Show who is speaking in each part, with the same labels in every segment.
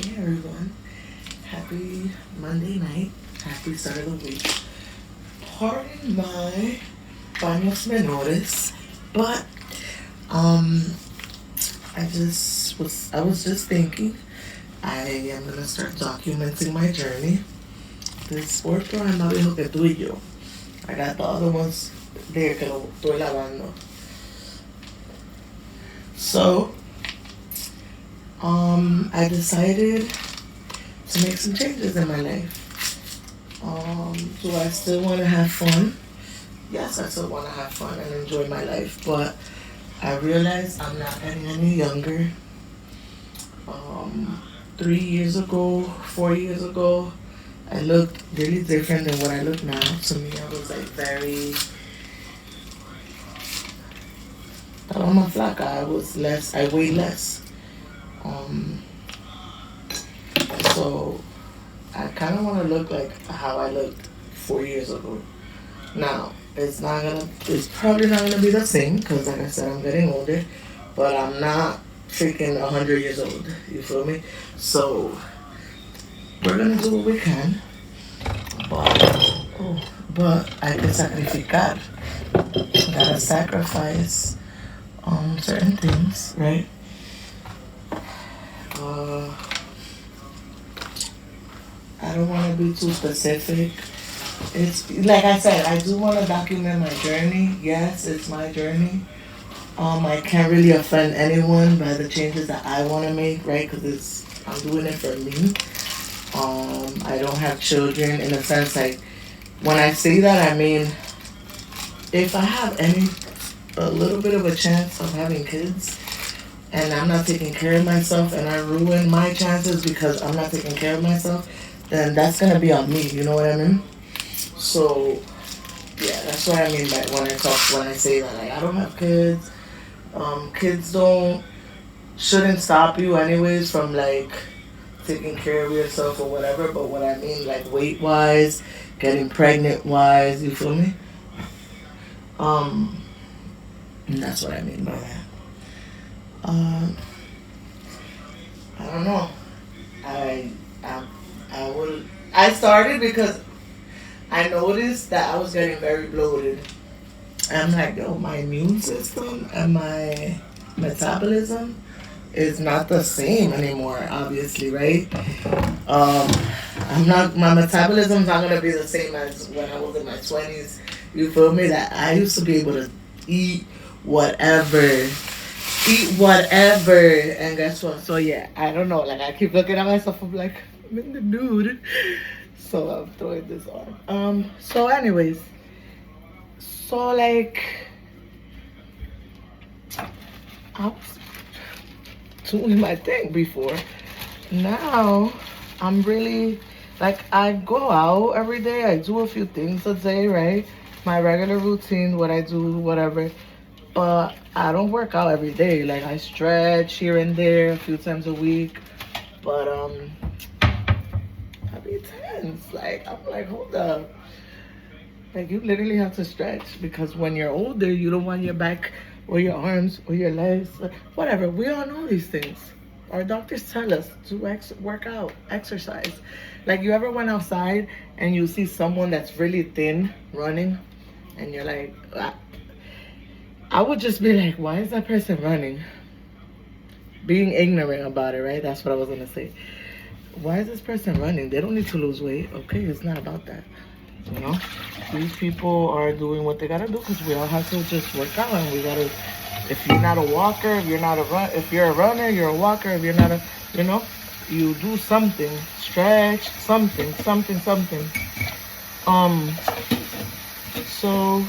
Speaker 1: Hey everyone, happy Monday night, happy start of the week. Pardon my baños menores, but um, I was just thinking I am gonna start documenting my journey. This sport programa dijo que tú y yo. I got the other ones there que lo estoy lavando. So, I decided to make some changes in my life. Do I still want to have fun? Yes, I still want to have fun and enjoy my life, but I realize I'm not getting any younger. 3 years ago, 4 years ago, I looked really different than what I look now. To me, I was like very. Estaba más flaca. I was less. I weighed less. Um, so I kind of want to look like how I looked 4 years ago. Now, it's not gonna, it's probably not gonna be the same because, like I said, I'm getting older, but I'm not freaking 100 years old. You feel me? So, we're gonna do what we can, but, but I can sacrificar. Gotta sacrifice certain things, right? Uh, I don't want to be too specific. It's like I said, I do want to document my journey. Yes, it's my journey. I can't really offend anyone by the changes that I want to make, right? Because it's I'm doing it for me. I don't have children in a sense. Like when I say that, I mean if I have a little bit of a chance of having kids, and I'm not taking care of myself, and I ruin my chances because I'm not taking care of myself, then that's gonna be on me. You know what I mean? So yeah, that's what I mean by when I say that. Like I don't have kids. Kids don't shouldn't stop you anyways from like taking care of yourself or whatever. But what I mean, like weight wise, getting pregnant wise, you feel me? Um, and that's what I mean by that. Um, I don't know. I I I will. I started because I noticed that I was getting very bloated. I'm like, yo, my immune system and my metabolism is not the same anymore, obviously, right? Um, my metabolism's not gonna be the same as when I was in my 20s. You feel me? That I used to be able to eat whatever, and guess what? So yeah, I don't know. Like I keep looking at myself, I'm like, I'm in the nude. So I'm throwing this on. So anyways, so like I was doing my thing before. Now I'm really like I go out every day. I do a few things a day, right? My regular routine, what I do, whatever. But I don't work out every day. Like I stretch here and there a few times a week. But I be tense. Like I'm like, hold up. Like you literally have to stretch because when you're older, you don't want your back or your arms or your legs, whatever. We all know these things. Our doctors tell us to work out, exercise. Like you ever went outside and you see someone that's really thin running, and you're like, I would just be like, why is that person running? Being ignorant about it, right? That's what I was gonna say. Why is this person running? They don't need to lose weight. Okay, it's not about that. You know, these people are doing what they gotta do because we all have to just work out, and we gotta. If you're not a walker, if you're not a run, if you're a runner, you're a walker. If you're not a, you know, you do something, stretch, something. Um, so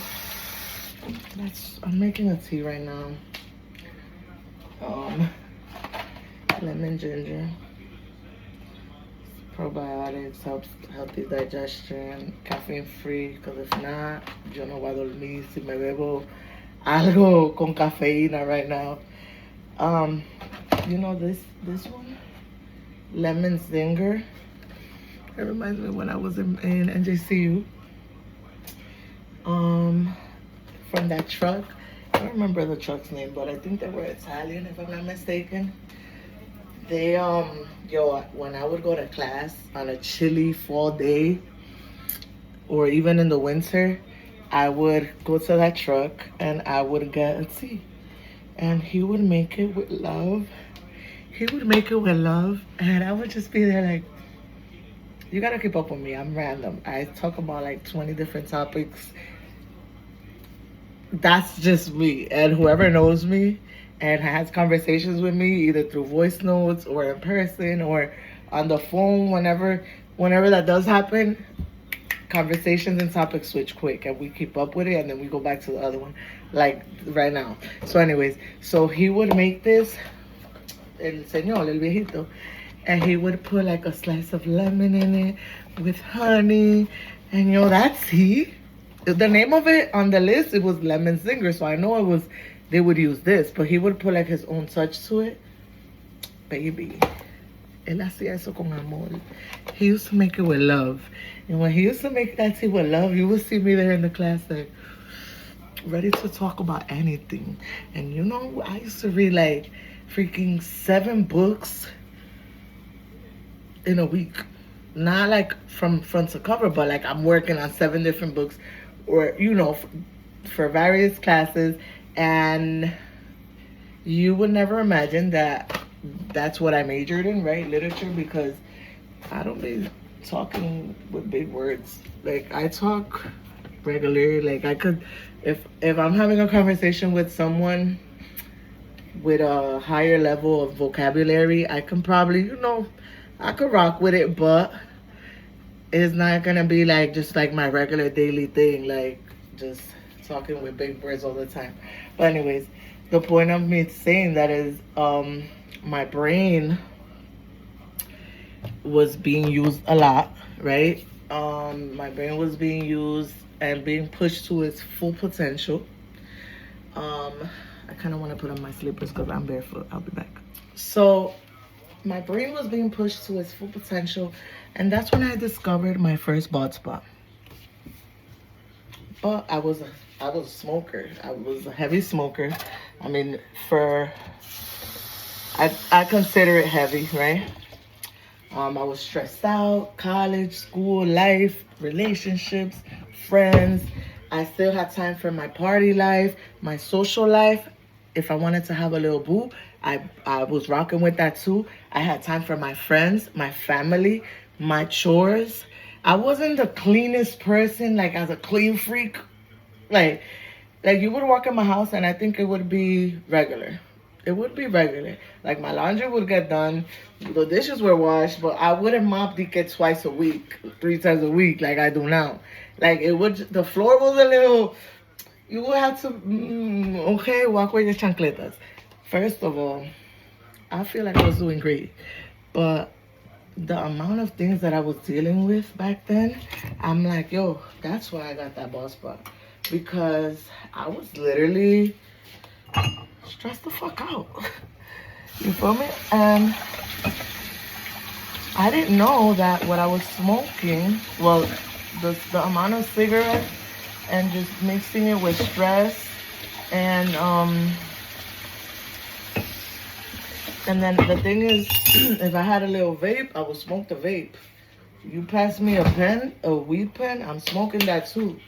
Speaker 1: that's. I'm making a tea right now. Um, lemon ginger. Probiotics helps healthy digestion, caffeine free, because if not, yo no voy a dormir si me bebo algo con cafeína right now. Um, this one, lemon zinger. It reminds me when I was in NJCU. From that truck. I don't remember the truck's name, but I think they were Italian, if I'm not mistaken. They yo, when I would go to class on a chilly fall day or even in the winter, I would go to that truck and I would get a tea. And he would make it with love. He would make it with love, and I would just be there like, you gotta keep up with me. I'm random. I talk about like 20 different topics. That's just me. And whoever knows me and has conversations with me, either through voice notes or in person or on the phone, whenever that does happen, conversations and topics switch quick and we keep up with it and then we go back to the other one. Like right now. So anyways, so he would make this, el señor, el viejito, and he would put like a slice of lemon in it with honey, and that tea. The name of it on the list, it was lemon zinger, so I know it was, they would use this, but he would put like his own touch to it. Baby, él hacía eso con amor. He used to make it with love, and when he used to make that tea with love, you would see me there in the class like ready to talk about anything. And I used to read like freaking 7 books in a week. Not like from front to cover, but like I'm working on 7 different books, or for various classes. And you would never imagine that that's what I majored in, right? Literature, because I don't be talking with big words. Like I talk regular. Like I could, if I'm having a conversation with someone with a higher level of vocabulary, I can probably, I could rock with it, but it's not gonna be like just like my regular daily thing, like just talking with big words all the time. But anyways, the point of me saying that is my brain was being used a lot, right? My brain was being used and being pushed to its full potential. I kind of want to put on my slippers because I'm barefoot. I'll be back. So my brain was being pushed to its full potential, and that's when I discovered my first bald spot. But I was a smoker. I was a heavy smoker. I mean, I consider it heavy, right? I was stressed out, college, school, life, relationships, friends. I still had time for my party life, my social life. If I wanted to have a little boo, I was rocking with that too. I had time for my friends, my family, my chores. I wasn't the cleanest person, like as a clean freak. Like you would walk in my house and I think it would be regular. It would be regular. Like my laundry would get done, the dishes were washed, but I wouldn't mop Dique twice a week, 3 times a week like I do now. Like the floor was a little, you would have to, okay, walk with your chancletas. First of all, I feel like I was doing great, but the amount of things that I was dealing with back then, I'm like, yo, that's why I got that bald spot. Because I was literally stressed the fuck out. You feel me? And I didn't know that what I was smoking, well, the amount of cigarettes and just mixing it with stress and then the thing is, if I had a little vape, I would smoke the vape. You pass me a weed pen, I'm smoking that too.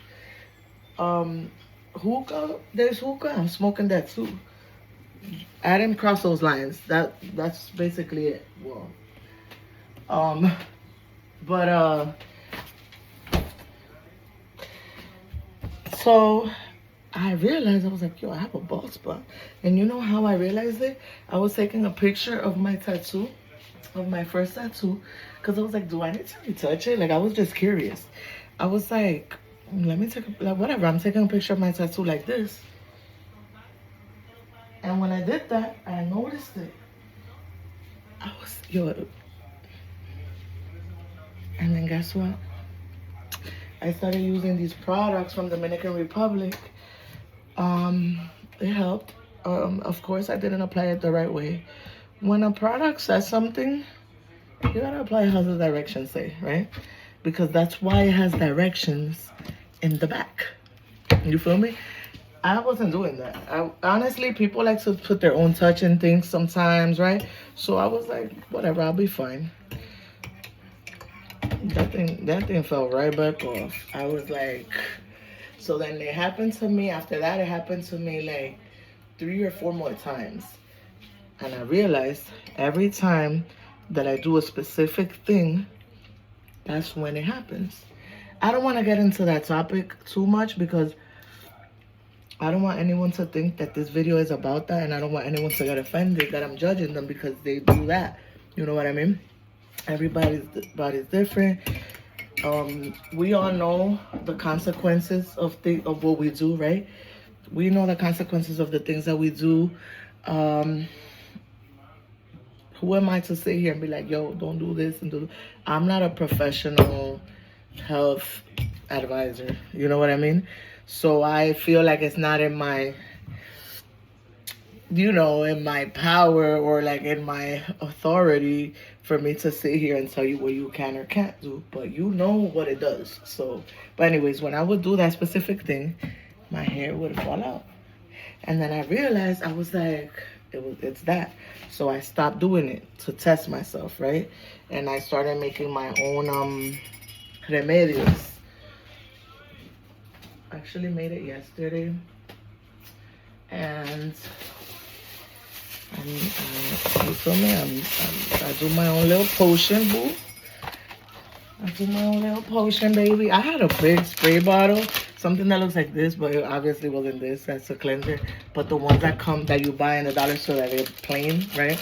Speaker 1: Hookah, there's hookah, I'm smoking that too. I didn't cross those lines. That's basically it. Well, so I realized, I was like, yo, I have a bald spot. And you know how I realized it? I was taking a picture of my tattoo, of my first tattoo, because I was like, do I need to retouch it? Like, I was just curious. I was like, let me take whatever. I'm taking a picture of my tattoo like this. And when I did that, I noticed it. And then guess what? I started using these products from Dominican Republic. It helped. Of course, I didn't apply it the right way. When a product says something, you gotta apply how the directions say, right? Because that's why it has directions in the back. You feel me? I wasn't doing that. Honestly, people like to put their own touch in things sometimes, right? So I was like, whatever, I'll be fine. That thing fell right back off. I was like, so then it happened to me. After that, it happened to me like 3 or 4 more times, and I realized every time that I do a specific thing, that's when it happens. I don't want to get into that topic too much because I don't want anyone to think that this video is about that, and I don't want anyone to get offended that I'm judging them because they do that. You know what I mean? Everybody's body's different. We all know the consequences of what we do, right? We know the consequences of the things that we do. Um, who am I to sit here and be like, yo, don't do this and do that? I'm not a professional health advisor. You know what I mean? So I feel like it's not in my, in my power or like in my authority for me to sit here and tell you what you can or can't do. But you know what it does. So, but anyways, when I would do that specific thing, my hair would fall out. And then I realized I was like, it's that. So I stopped doing it to test myself, right? And I started making my own remedios. I actually made it yesterday. And you feel me? I do my own little potion, boo. I do my own little potion, baby. I had a big spray bottle, something that looks like this, but it obviously wasn't this. That's a cleanser. But the ones that you buy in the dollar store that are plain, right?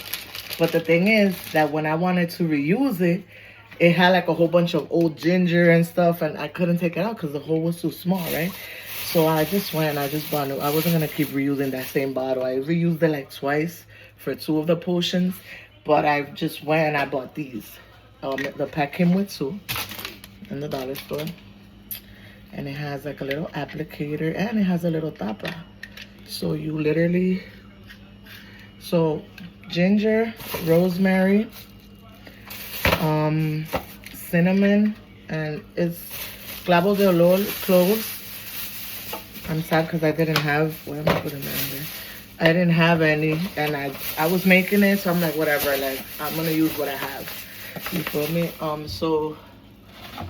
Speaker 1: But the thing is that when I wanted to reuse it, it had like a whole bunch of old ginger and stuff, and I couldn't take it out because the hole was too small, right? So I just went and I just bought new. I wasn't gonna keep reusing that same bottle. I reused it like twice for 2 of the potions, but I just went and I bought these. The pack came with 2 in the dollar store, and it has like a little applicator and it has a little tapa. So you literally, ginger, rosemary, cinnamon, and it's clavo de olor, cloves. I'm sad because I didn't have, what am I putting that in there? I didn't have any, and I was making it, so I'm like, whatever, like, I'm gonna use what I have. You feel me? So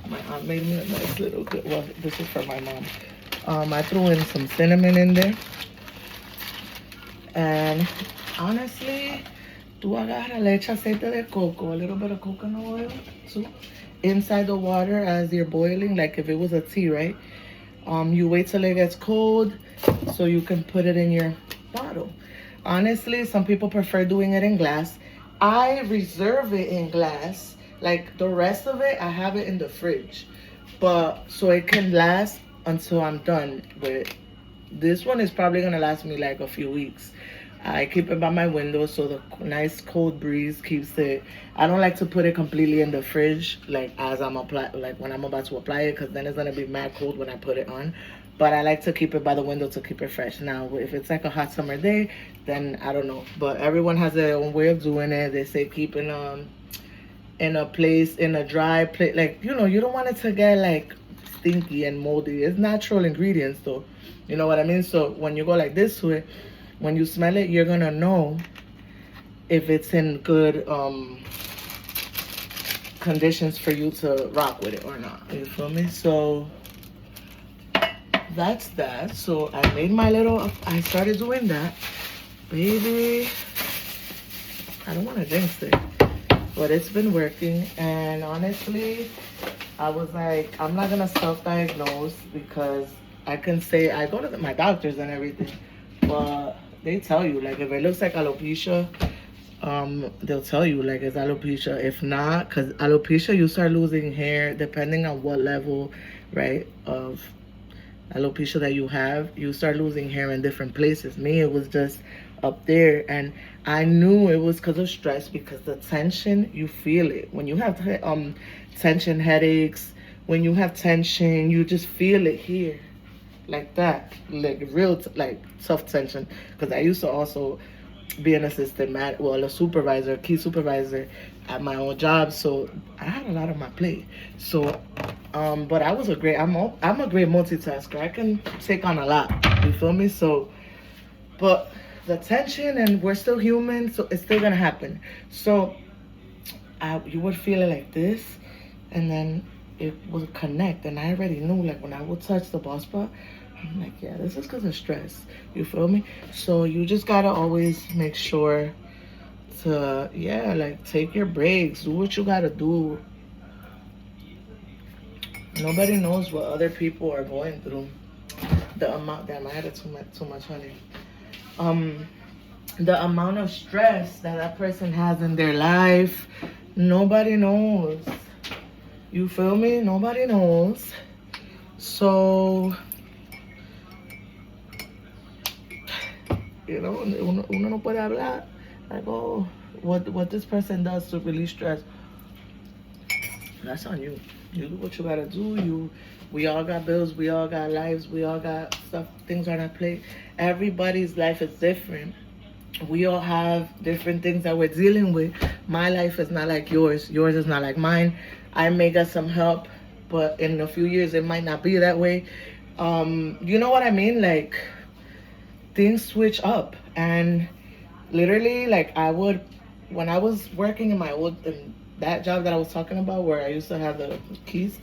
Speaker 1: my aunt made me a nice little good, well, this is for my mom. I threw in some cinnamon in there. And honestly, tú agarras, le echas aceite de coco, a little bit of coconut oil too, inside the water as you're boiling, like if it was a tea, right? You wait till it gets cold so you can put it in your bottle. Honestly, some people prefer doing it in glass. I reserve it in glass. Like the rest of it, I have it in the fridge. But so it can last until I'm done with it. This one is probably gonna last me like a few weeks. I keep it by my window so the nice cold breeze keeps it. I don't like to put it completely in the fridge like as I'm when I'm about to apply it, because then it's gonna be mad cold when I put it on. But I like to keep it by the window to keep it fresh. Now, if it's like a hot summer day, then I don't know. But everyone has their own way of doing it. They say keep it in a place, in a dry place. Like, you don't want it to get like stinky and moldy. It's natural ingredients though. You know what I mean? So when you go like this to it, when you smell it, you're gonna know if it's in good conditions for you to rock with it or not. You feel me? So that's that. So I started doing that. Baby, I don't want to jinx it, but it's been working. And honestly, I was like, I'm not gonna self-diagnose because I can say I go to my doctors and everything, but they tell you, like, if it looks like alopecia, they'll tell you, like, it's alopecia. If not, because alopecia, you start losing hair depending on what level, right, of alopecia that you have. You start losing hair in different places. Me, it was just up there, and I knew it was because of stress, because the tension, you feel it. When you have tension headaches, when you have tension, you just feel it here. Like that, like real, like tough tension. Because I used to also be an assistant, a supervisor, key supervisor at my own job. So I had a lot on my plate. So, but I'm a great multitasker. I can take on a lot. You feel me? So, but the tension, and we're still human, so it's still gonna happen. So, you would feel it like this, and then it would connect. And I already knew, like when I would touch the ball spot, I'm like, yeah, this is because of stress. You feel me? So you just gotta always make sure to, yeah, like take your breaks, do what you gotta do. Nobody knows what other people are going through. The amount, damn, I had too much honey. The amount of stress that that person has in their life, nobody knows. You feel me? Nobody knows. So, you know, uno no puede hablar like, oh, what this person does to release stress. That's on you. You do what you gotta do. We all got bills, we all got lives, we all got stuff, things on our plate. Everybody's life is different. We all have different things that we're dealing with. My life is not like yours. Yours is not like mine. I may get some help, but in a few years it might not be that way. You know what I mean? Like, things switch up, and literally, like, when I was working in that job that I was talking about, where I used to have the keys,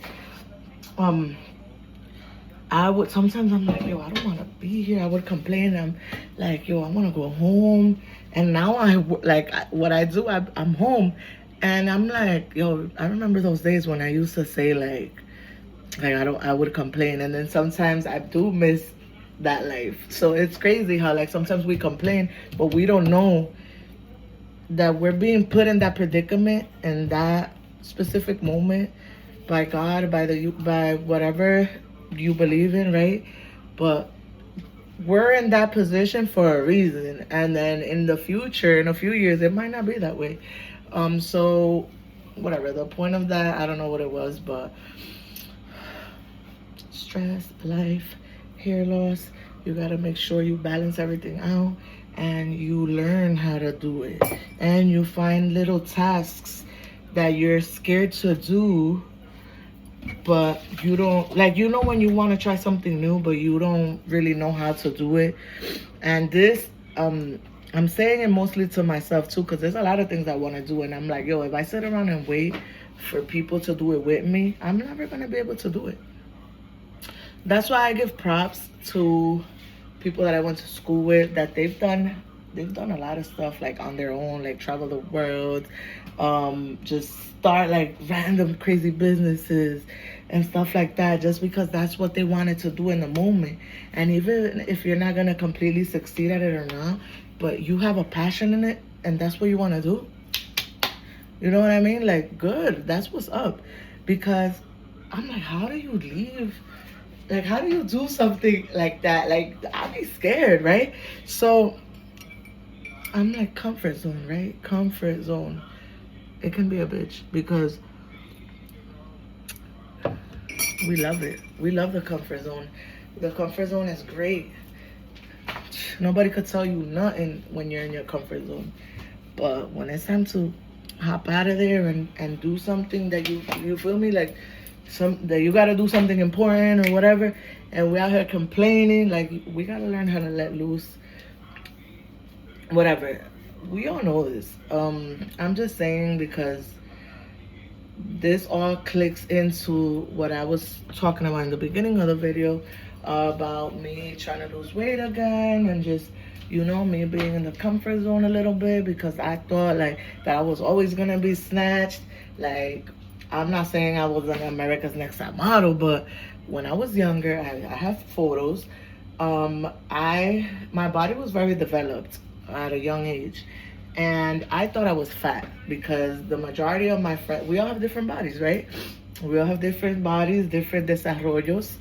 Speaker 1: I would sometimes, I'm like, yo, I don't want to be here. I would complain. I'm like, yo, I want to go home. And now what I do, I'm home, and I'm like, yo, I remember those days when I used to say like I would complain, and then sometimes I do miss that life. So it's crazy how like sometimes we complain, but we don't know that we're being put in that predicament in that specific moment by God, by whatever you believe in, right? But we're in that position for a reason, and then in the future, in a few years, it might not be that way. So whatever the point of that, I don't know what it was, but stress, life, hair loss, you gotta make sure you balance everything out, and you learn how to do it, and you find little tasks that you're scared to do, but you don't, like, you know, when you want to try something new but you don't really know how to do it. And this, I'm saying it mostly to myself too, because there's a lot of things I want to do, and I'm like, yo, if I sit around and wait for people to do it with me, I'm never going to be able to do it. That's why I give props to people that I went to school with, that they've done a lot of stuff like on their own, like travel the world, just start like random crazy businesses and stuff like that, just because that's what they wanted to do in the moment. And even if you're not gonna completely succeed at it or not, but you have a passion in it and that's what you want to do, you know what I mean? Like, good, that's what's up. Because I'm like, how do you leave? Like, how do you do something like that? Like, I'd be scared, right? So I'm like, comfort zone, right? Comfort zone. It can be a bitch because we love it. We love the comfort zone. The comfort zone is great. Nobody could tell you nothing when you're in your comfort zone. But when it's time to hop out of there and do something that you feel me, like that you gotta do something important or whatever, and we out here complaining, like, we gotta learn how to let loose. Whatever. We all know this. I'm just saying because this all clicks into what I was talking about in the beginning of the video, about me trying to lose weight again, and just, you know, me being in the comfort zone a little bit, because I thought like that I was always gonna be snatched. Like, I'm not saying I was an America's Next Top Model, but when I was younger, I have photos. My body was very developed at a young age, and I thought I was fat because the majority of my friends, we all have different bodies, right? We all have different bodies, different desarrollos,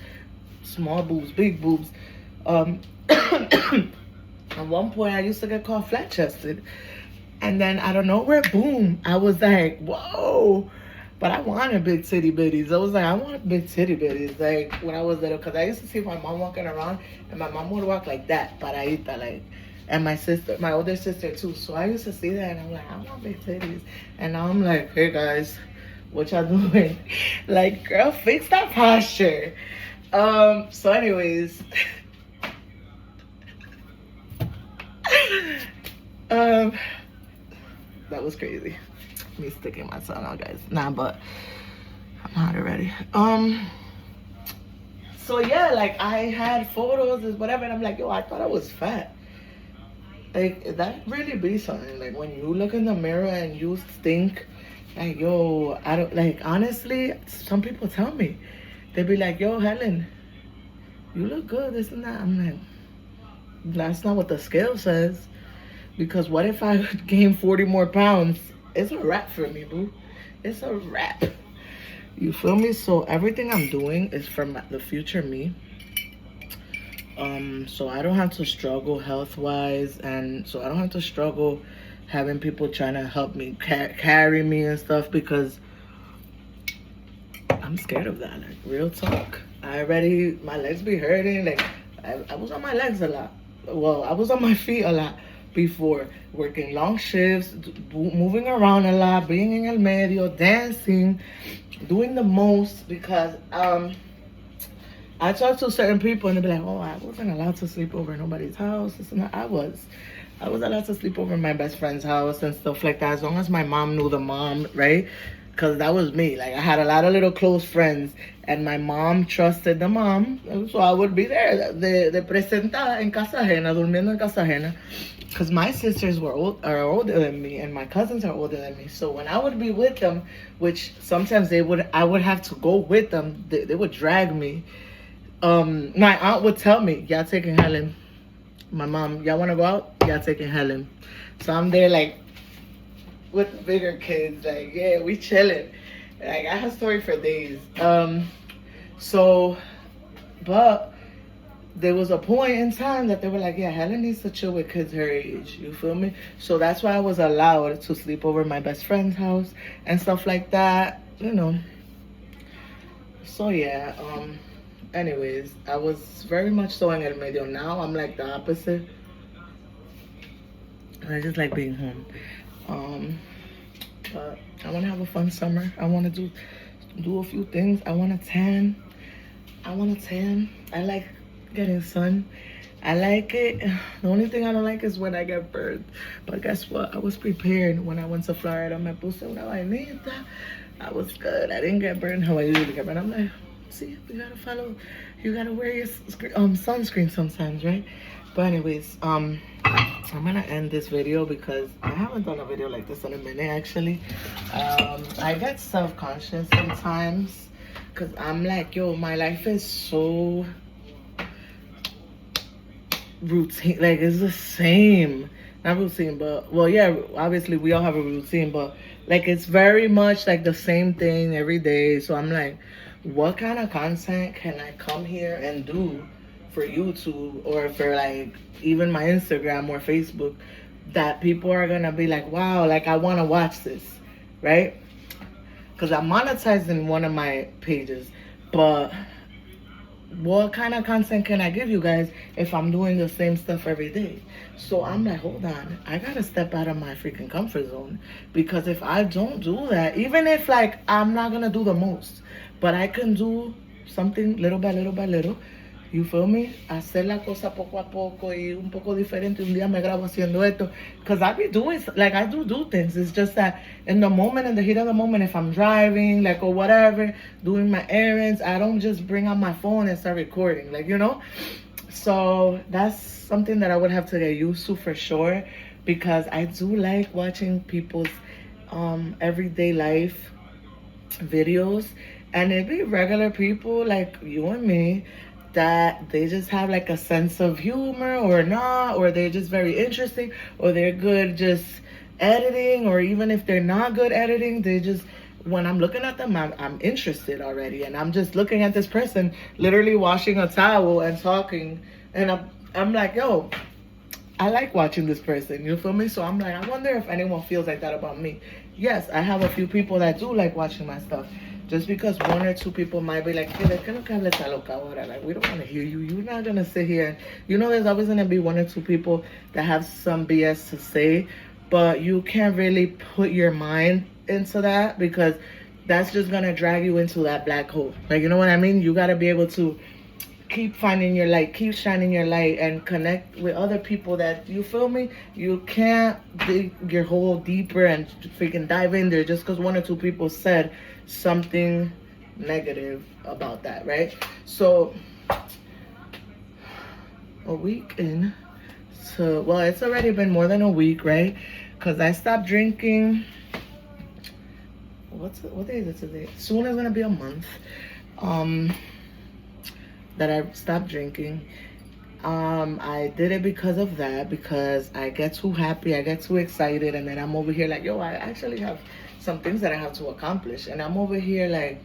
Speaker 1: small boobs, big boobs. At one point, I used to get called flat-chested, and then out of nowhere, boom, I was like, whoa. But I wanted big titty bitties. I was like, I want big titty bitties. Like, when I was little, because I used to see my mom walking around, and my mom would walk like that, paradita, like. And my sister, my older sister too. So I used to see that, and I'm like, I want big titties. And now I'm like, hey guys, what y'all doing? Like, girl, fix that posture. So anyways, Um, that was crazy. Me sticking my tongue out, guys. Nah, but I'm hot already. So yeah, like I had photos and whatever, and I'm like, yo, I thought I was fat. Like that really be something. Like when you look in the mirror and you think, like, yo, I don't like. Honestly, some people tell me, they be like, yo, Helen, you look good, this and that. I'm like, that's not what the scale says. Because what if I gain 40 more pounds? It's a wrap for me, boo. It's a wrap. You feel me? So everything I'm doing is for the future me. So I don't have to struggle health wise, and so I don't have to struggle having people trying to help me carry me and stuff, because I'm scared of that. Like, real talk. My legs be hurting. Like, I was on my legs a lot. Well, I was on my feet a lot before, working long shifts, moving around a lot, being in el medio, dancing, doing the most, because I talk to certain people and they be like, oh, I wasn't allowed to sleep over at nobody's house. I was. I was allowed to sleep over in my best friend's house and stuff like that, as long as my mom knew the mom, right? Because that was me. Like, I had a lot of little close friends, and my mom trusted the mom, so I would be there, de presentada en casa ajena, durmiendo en casa ajena. Because my sisters are older than me, and my cousins are older than me. So when I would be with them, which sometimes I would have to go with them. They would drag me. My aunt would tell me, y'all taking Helen. My mom, y'all want to go out? Y'all taking Helen. So I'm there like with the bigger kids, like, yeah, we chilling. Like, I have story for days. So, but there was a point in time that they were like, yeah, Helen needs to chill with kids her age. You feel me? So that's why I was allowed to sleep over at my best friend's house and stuff like that, you know. So yeah, anyways, I was very much so en el medio. Now I'm like the opposite. I just like being home. But I want to have a fun summer. I want to do a few things. I want to tan. I like getting sun. I like it. The only thing I don't like is when I get burned. But guess what? I was prepared when I went to Florida. Me puse una vainita. I was good. I didn't get burned how I usually get burned. I'm like, see, you gotta follow. You gotta wear your sunscreen sometimes, right? But anyways, I'm gonna end this video because I haven't done a video like this in a minute actually. I get self-conscious sometimes because I'm like, yo, my life is so routine. Like, it's the same. Not routine, but, well, yeah, obviously we all have a routine, but like, it's very much like the same thing every day. So I'm like, what kind of content can I come here and do for YouTube or for like even my Instagram or Facebook that people are gonna be like, wow, like I want to watch this, right? Because I'm monetizing one of my pages, but what kind of content can I give you guys if I'm doing the same stuff every day? So I'm like, hold on, I gotta step out of my freaking comfort zone, because if I don't do that, even if like I'm not gonna do the most, but I can do something little by little by little. You feel me? Hacer la cosa poco a poco y un poco diferente. Un día me grabo haciendo esto. Because I be doing, like, I do things. It's just that in the moment, in the heat of the moment, if I'm driving, like, or whatever, doing my errands, I don't just bring out my phone and start recording. Like, you know? So that's something that I would have to get used to for sure. Because I do like watching people's everyday life videos. And it be regular people like you and me that they just have like a sense of humor or not, or they're just very interesting, or they're good just editing, or even if they're not good editing, they just, when I'm looking at them, I'm interested already, and I'm just looking at this person literally washing a towel and talking, and I'm like, yo, I like watching this person, you feel me? So I'm like, I wonder if anyone feels like that about me. Yes, I have a few people that do like watching my stuff. Just because one or two people might be like, hey, like, we don't want to hear you. You're not going to sit here. You know, there's always going to be one or two people that have some BS to say, but you can't really put your mind into that, because that's just going to drag you into that black hole. Like, you know what I mean? You got to be able to keep finding your light, keep shining your light, and connect with other people that, you feel me? You can't dig your hole deeper and freaking dive in there just because one or two people said something negative about that, right? So a week in, so well, it's already been more than a week, right? Because I stopped drinking. What day is it today? Soon is gonna be a month that I stopped drinking. I did it because of that, because I get too happy, I get too excited, and then I'm over here like, yo, I actually have some things that I have to accomplish, and I'm over here like,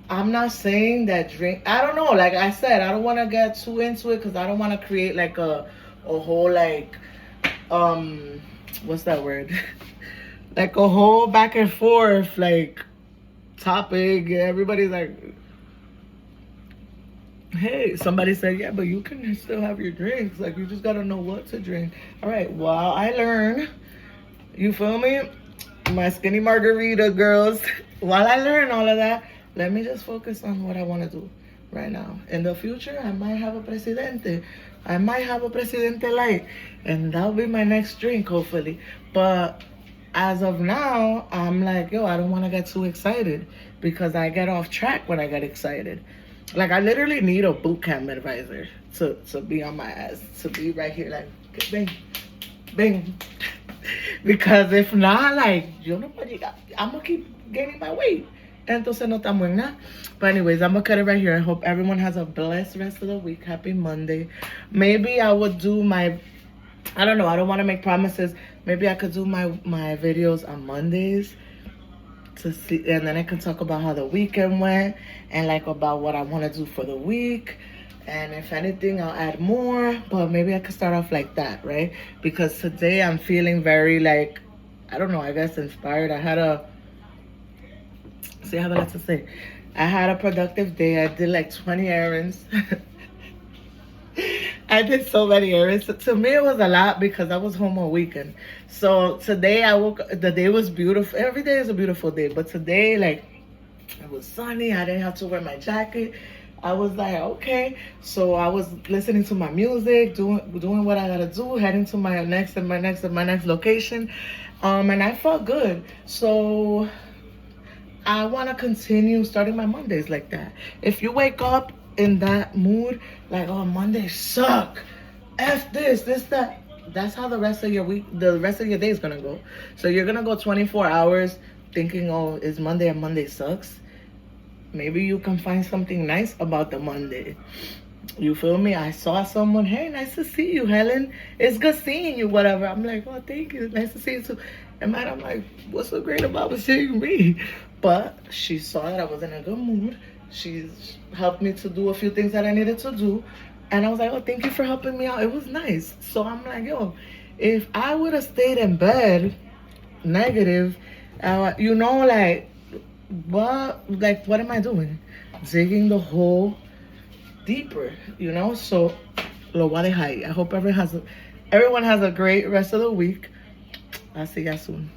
Speaker 1: I'm not saying that drink, I don't know, like I said, I don't want to get too into it because I don't want to create like a whole like what's that word? Like a whole back and forth like topic. Everybody's like, hey, somebody said, yeah, but you can still have your drinks, like you just gotta know what to drink. All right, well, I learn, you feel me, my skinny margarita girls. While I learn all of that, let me just focus on what I want to do right now. In the future, I might have a presidente. I might have a presidente light, and that'll be my next drink, hopefully. But as of now, I'm like, yo, I don't want to get too excited because I get off track when I get excited. Like, I literally need a boot camp advisor to be on my ass, to be right here, like, bang, bang. Because if not, like, I'm going to keep gaining my weight. Entonces no estamos en nada. But anyways, I'm going to cut it right here. I hope everyone has a blessed rest of the week. Happy Monday. Maybe I would do my, I don't know, I don't want to make promises. Maybe I could do my videos on Mondays to see, and then I can talk about how the weekend went and like about what I want to do for the week. And if anything, I'll add more, but maybe I could start off like that, right? Because today I'm feeling very like, I don't know, I guess inspired. I had a productive day. I did like 20 errands. I did so many errands. To me, it was a lot because I was home all weekend. So today I woke, the day was beautiful. Every day is a beautiful day, but today, like, it was sunny. I didn't have to wear my jacket. I was like, okay. So I was listening to my music, doing what I gotta do, heading to my next location. And I felt good. So I want to continue starting my Mondays like that. If you wake up in that mood, like, oh, Mondays suck, F this, that, that's how the rest of your week, the rest of your day is going to go. So you're going to go 24 hours thinking, oh, it's Monday and Monday sucks. Maybe you can find something nice about the Monday. You feel me? I saw someone, hey, nice to see you, Helen. It's good seeing you, whatever. I'm like, oh, thank you. Nice to see you too. And man, I'm like, what's so great about seeing me? But she saw that I was in a good mood. She's helped me to do a few things that I needed to do. And I was like, oh, thank you for helping me out. It was nice. So I'm like, yo, if I would have stayed in bed negative, you know, like, what am I doing? Digging the hole deeper, you know? So, lo voy a dejar ahí. I hope everyone has a great rest of the week. I'll see you soon.